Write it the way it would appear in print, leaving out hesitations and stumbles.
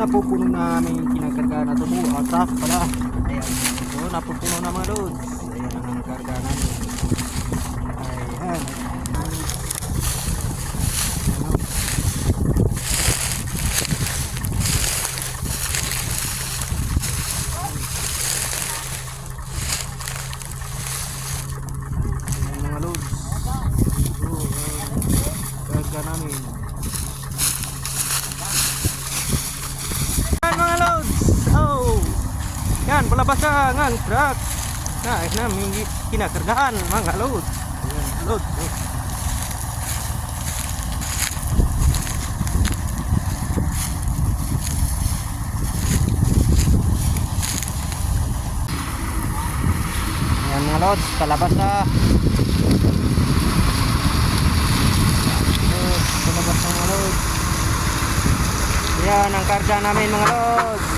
Napupuno namin yung kinakarga na ito po. Truck pala. Ayan. So, napupuno na mga loads. Ayan ang karga namin. Ayan. Ayan mga loads. So, karga namin. Mga loads, oh, yan palabas na ng truck na namin kinakargaan mga loads. Ayan, loads, oh. Ayan mga loads, palabas na. Palabas na mga loads. Yan ang karga namin mga loads.